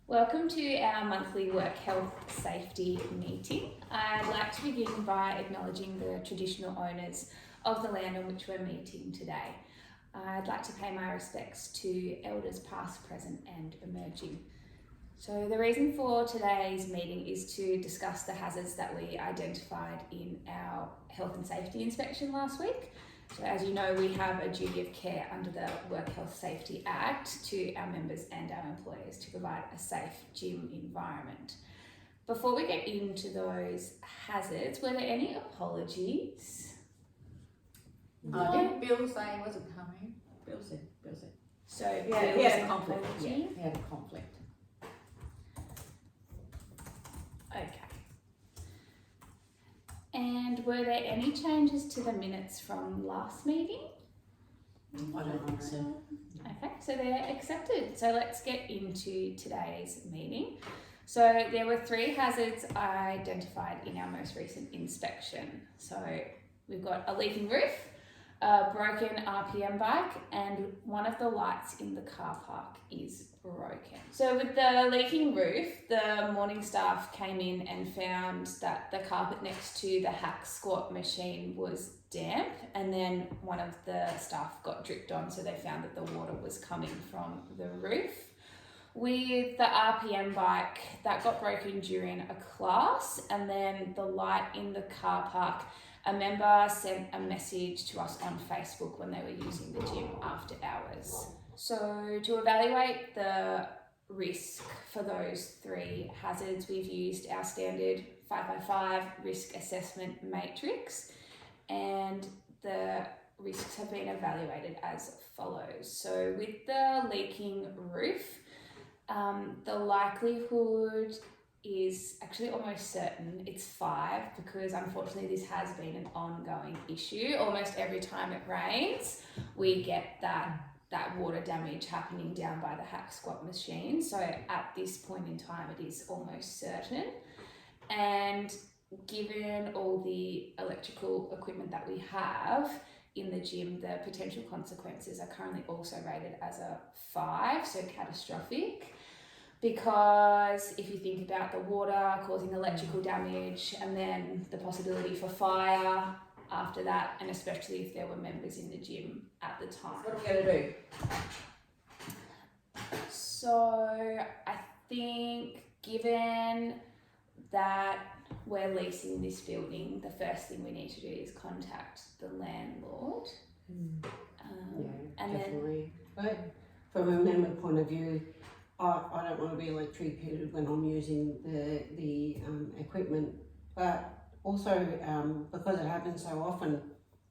Welcome to our monthly work health safety meeting. I'd like to begin by acknowledging the traditional owners of the land on which we're meeting today. I'd like to pay my respects to elders past, present and emerging. So the reason for today's meeting is to discuss the hazards that we identified in our health and safety inspection last week. So as you know, we have a duty of care under the Work Health Safety Act to our members and our employers to provide a safe gym environment. Before we get into those hazards, were there any apologies? No. Didn't Bill say he wasn't coming? Bill said. So Yeah, he had a conflict. Apology? Yeah, he had a conflict. Okay. And were there any changes to the minutes from last meeting? I don't think so. Okay, so they're accepted. So let's get into today's meeting. So there were 3 hazards identified in our most recent inspection. So we've got a leaking roof, a broken RPM bike, and one of the lights in the car park is broken. So with the leaking roof, the morning staff came in and found that the carpet next to the hack squat machine was damp, and then one of the staff got dripped on, so they found that the water was coming from the roof. With the RPM bike, that got broken during a class, and then the light in the car park, a member sent a message to us on Facebook when they were using the gym after hours. So to evaluate the risk for those 3 hazards, we've used our standard 5x5 risk assessment matrix, and the risks have been evaluated as follows. So with the leaking roof, the likelihood is actually almost certain it's 5, because unfortunately this has been an ongoing issue. Almost every time it rains, we get that water damage happening down by the hack squat machine. So at this point in time, it is almost certain. And given all the electrical equipment that we have in the gym, the potential consequences are currently also rated as a 5, so catastrophic. Because if you think about the water causing electrical damage and then the possibility for fire after that, and especially if there were members in the gym at the time. What are we going to do? So I think given that we're leasing this building, the first thing we need to do is contact the landlord. And definitely. But from a member point of view, I don't want to be electrocuted when I'm using the equipment, but also because it happens so often,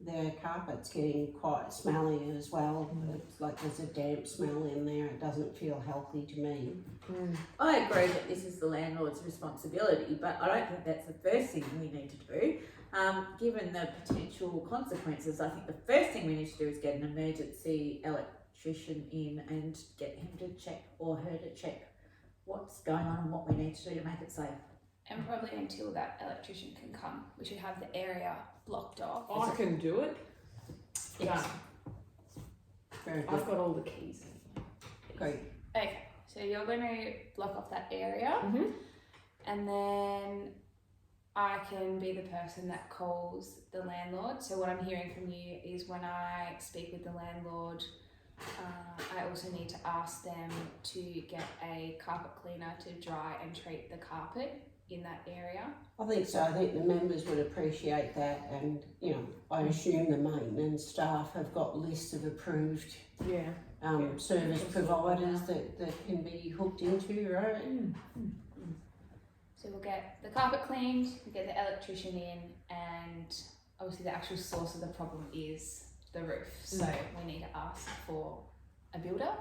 the carpet's getting quite smelly as well. It's like there's a damp smell in there. It doesn't feel healthy to me. I agree that this is the landlord's responsibility, but I don't think that's the first thing we need to do. Given the potential consequences, I think the first thing we need to do is get an emergency electrician in and get him to check or her to check what's going on and what we need to do to make it safe. And probably until that electrician can come, we should have the area blocked off. I can do it. Yes. Very good. I've got all the keys. Great. Okay, so you're going to block off that area, and then I can be the person that calls the landlord. So what I'm hearing from you is when I speak with the landlord, I also need to ask them to get a carpet cleaner to dry and treat the carpet in that area. I think so. I think the members would appreciate that, and I assume the maintenance staff have got lists of approved service providers that can be hooked into, right? So we'll get the carpet cleaned, we'll get the electrician in, and obviously the actual source of the problem is the roof. So we need to ask for a builder,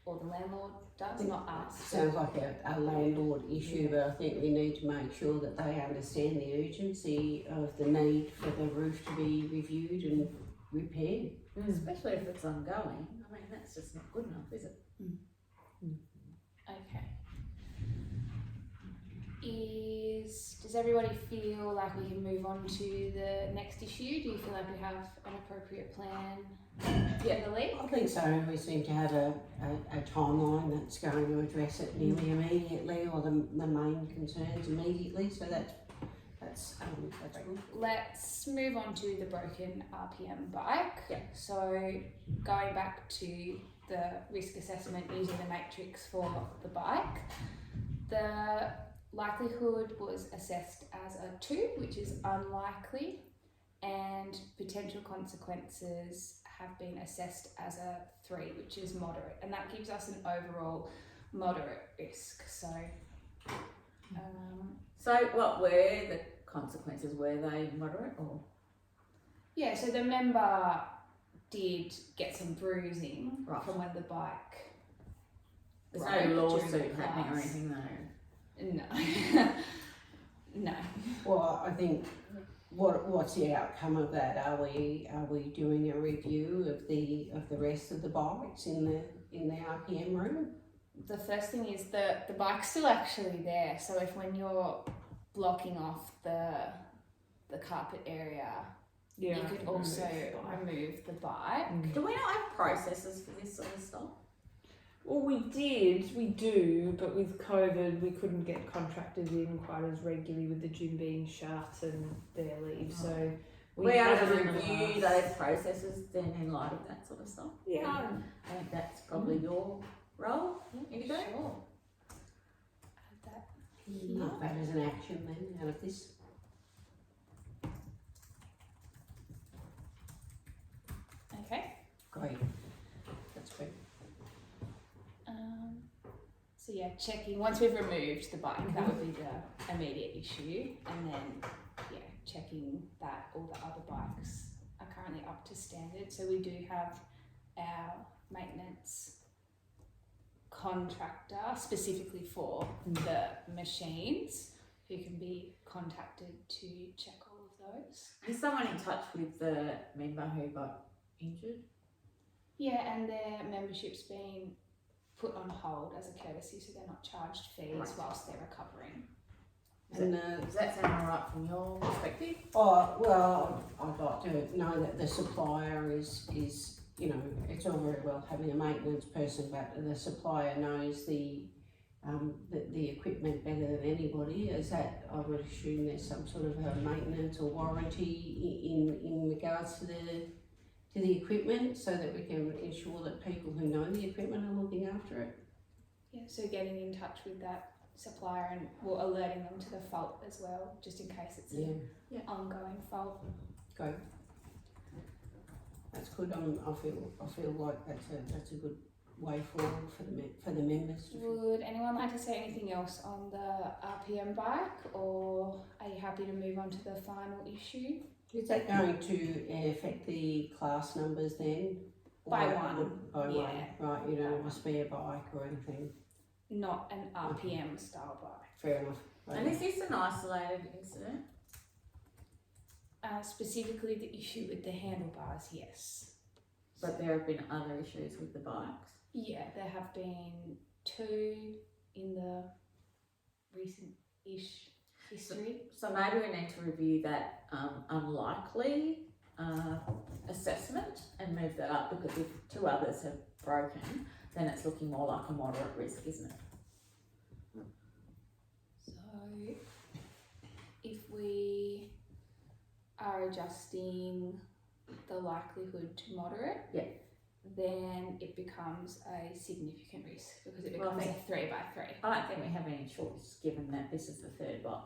or the landlord does, not us. Sounds like a landlord issue, but I think we need to make sure that they understand the urgency of the need for the roof to be reviewed and repaired. Especially if it's ongoing. I mean, that's just not good enough, is it? Okay. Does does everybody feel like we can move on to the next issue? Do you feel like we have an appropriate plan for the league? I think so. We seem to have a timeline that's going to address it nearly immediately, or the main concerns immediately. So that's good. Let's move on to the broken RPM bike. Yeah. So going back to the risk assessment using the matrix for the bike, the likelihood was assessed as a 2, which is unlikely, and potential consequences have been assessed as a 3, which is moderate, and that gives us an overall moderate risk. So So what were the consequences? Were they moderate or? yeah, so the member did get some bruising Right. from when the bike There's broke no during lawsuit the happening or class. anything though. No. No. Well, I think what's the outcome of that? Are we doing a review of the rest of the bikes in the RPM room? The first thing is the bike's still actually there. So if when you're blocking off the carpet area, Yeah. you could also remove the bike. Do we not have processes for this sort of stuff? Well, we do, but with COVID, we couldn't get contractors in quite as regularly with the gym being shut and their leave. So We are to haven't in the review last- those processes then in light of that sort of stuff. Yeah. I think that's probably your role. Indigo? Sure. Add that here. Mark that as an action then out of this. Okay. Great. That's great. So yeah, checking once we've removed the bike, that would be the immediate issue, and then checking that all the other bikes are currently up to standard. So we do have our maintenance contractor specifically for the machines who can be contacted to check all of those. Is someone in touch with the member who got injured? Yeah, and their membership's been put on hold as a courtesy, so they're not charged fees Right. whilst they're recovering. And Does that sound alright from your perspective? oh well, I'd like to know that the supplier is it's all very well having a maintenance person, but the supplier knows the equipment better than anybody. Is that, I would assume there's some sort of a maintenance or warranty in regards to the equipment, so that we can ensure that people who know the equipment are looking after it. Yeah, so getting in touch with that supplier and alerting them to the fault as well, just in case it's an ongoing fault. Great. That's good. I feel like that's a good way forward for the members. Would anyone like to say anything else on the RPM bike, or are you happy to move on to the final issue? Is that going to affect the class numbers then? By Or- one, By yeah. one, right, you don't have a spare bike or anything. Not an RPM style bike. Fair enough. And is this an isolated incident? Specifically the issue with the handlebars, yes. But there have been other issues with the bikes? Yeah, there have been 2 in the recent-ish history. So maybe we need to review that unlikely assessment and move that up, because if 2 others have broken, then it's looking more like a moderate risk, isn't it? So if we are adjusting the likelihood to moderate, Yeah. then it becomes a significant risk, because it Well, I becomes a 3x3. I don't think we have any choice, given that this is the 3rd bike.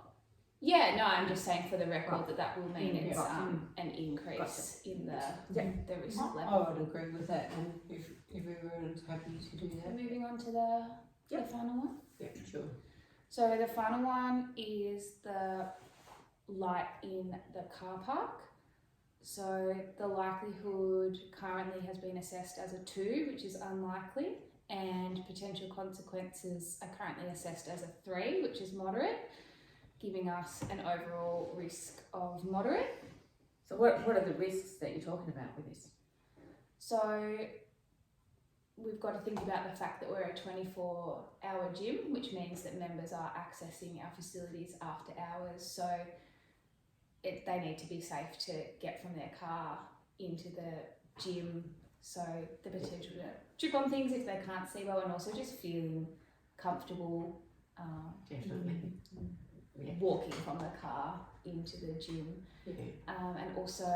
Yeah, no, I'm just saying for the record Right. that will mean it's Right. an increase in the risk I level. would agree with that, and if everyone's happy to do that. Moving on to the final one. Yeah, sure. So the final one is the light in the car park. So the likelihood currently has been assessed as a 2, which is unlikely, and potential consequences are currently assessed as a 3, which is moderate, giving us an overall risk of moderate. So what are the risks that you're talking about with this? So we've got to think about the fact that we're a 24-hour gym, which means that members are accessing our facilities after hours. So they need to be safe to get from their car into the gym. So the potential to trip on things if they can't see well, and also just feeling comfortable Definitely. Yeah. walking from the car into the gym. Yeah. And also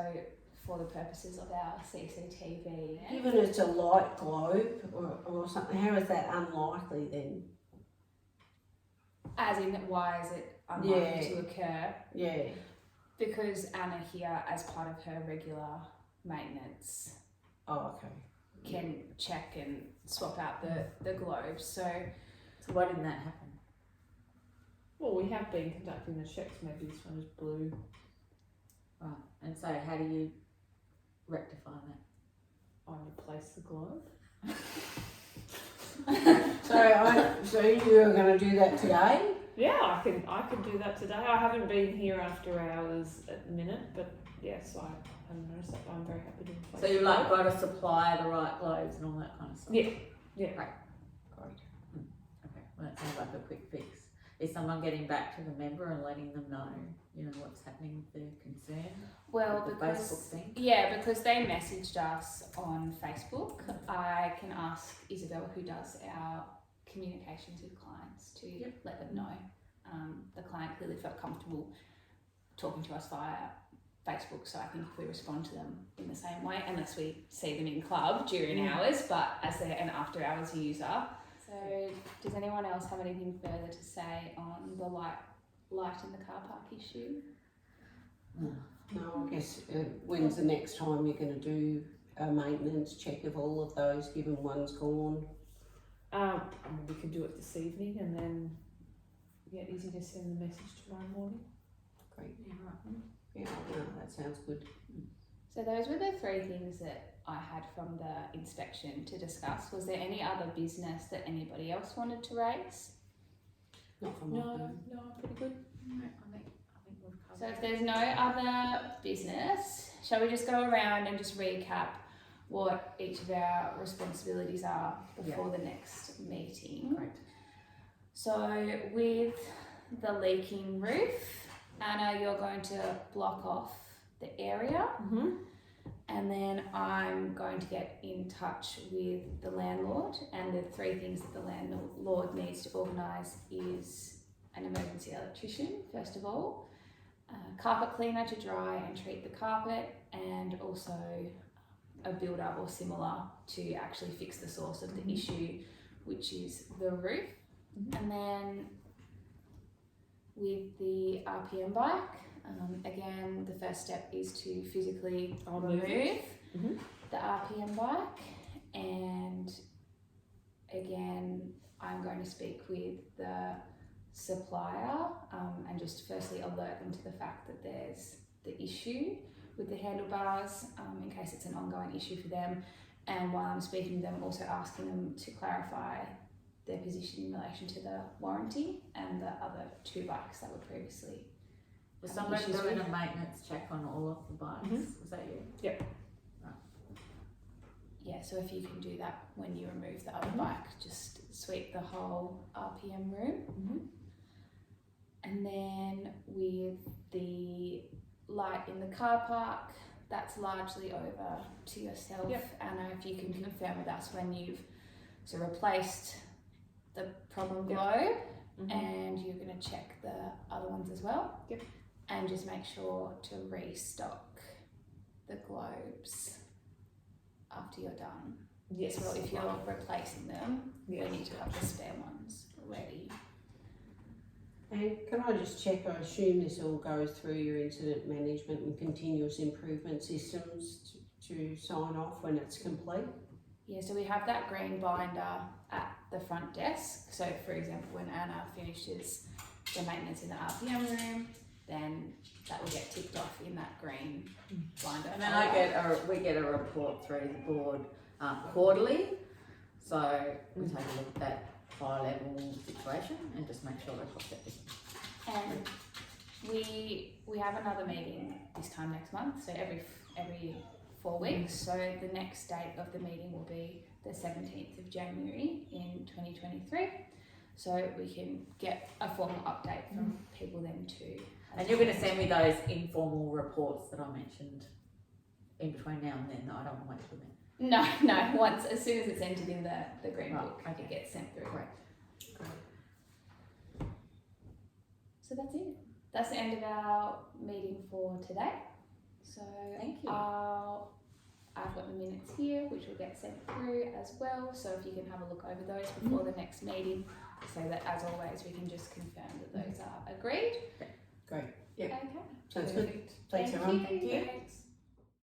for the purposes of our CCTV. Even if it's a light globe or something, how is that unlikely then? As in, why is it unlikely Yeah. to occur? Yeah. Because Anna here, as part of her regular maintenance, Oh, okay. can check and swap out the globes. So So why didn't that happen? Well, we have been conducting the checks. Maybe this one is blue. Right. And so how do you rectify that? I replace the globe. So you're going to do that today? Yeah, I can do that today. I haven't been here after hours at the minute, but yes, I haven't noticed that. But I'm very happy to replace. So you've the like globe. got to supply the right globes and all that kind of stuff? Yeah. Yeah. Great. Okay, well that sounds like a quick fix. Is someone getting back to the member and letting them know, you know, what's happening with their concern? well, with the because Facebook thing? yeah, because they messaged us on Facebook, I can ask Isabel, who does our communications with clients, to let them know. The client clearly felt comfortable talking to us via Facebook, so I think if we respond to them in the same way, unless we see them in club during hours, but as they're an after hours user. So does anyone else have anything further to say on the light in the car park issue? No, I guess when's the next time you're going to do a maintenance check of all of those, given one's gone? I mean, we could do it this evening and then get Izzy to send the message tomorrow morning. Great. Yeah, right. Yeah, no, that sounds good. So those were the three things that I had from the inspection to discuss. Was there any other business that anybody else wanted to raise? Not from No, pretty good. No, I think we've So covered if there's no other business, shall we just go around and just recap what each of our responsibilities are before the next meeting? Great. So with the leaking roof, Anna, you're going to block off the area. Mm-hmm. And then I'm going to get in touch with the landlord, and the three things that the landlord needs to organise is an emergency electrician, first of all, a carpet cleaner to dry and treat the carpet, and also a builder or similar to actually fix the source of the issue, which is the roof. And then with the RPM bike, again, the first step is to physically remove the RPM bike, and again, I'm going to speak with the supplier and just firstly alert them to the fact that there's the issue with the handlebars in case it's an ongoing issue for them, and while I'm speaking to them, also asking them to clarify their position in relation to the warranty and the other two bikes that were previously. Was having someone issues doing with. a maintenance check on all of the bikes? Was that you? Yep. Yeah, so if you can do that when you remove the other bike, just sweep the whole RPM room. And then with the light in the car park, that's largely over to yourself. Anna, if you can confirm with us when you've replaced the problem globe, and you're going to check the other ones as well. And just make sure to restock the globes after you're done. Yes. Well, if you're replacing them, Yes. you need to have the spare ones ready. And can I just check, I assume this all goes through your incident management and continuous improvement systems to sign off when it's complete? Yeah, so we have that green binder at the front desk. So for example, when Anna finishes the maintenance in the RPM room, then that will get ticked off in that green binder. And then we get a report through the board quarterly, so we take a look at that high level situation and just make sure we're cost effective. And we have another meeting this time next month, so every 4 weeks. So the next date of the meeting will be the 17th of January in 2023. So we can get a formal update from people then too. And you're going to send me those informal reports that I mentioned in between now and then. No, I don't want to wait for them. No, as soon as it's entered in the green Right, book, okay. it gets sent through. Great. So that's it. That's the end of our meeting for today. So Thank you. I've got the minutes here, which will get sent through as well. So if you can have a look over those before the next meeting, so that as always we can just confirm that those are agreed. Great. Yep. Okay. Sounds good. Perfect. Thanks, Thank everyone. you. Thank you. Thanks.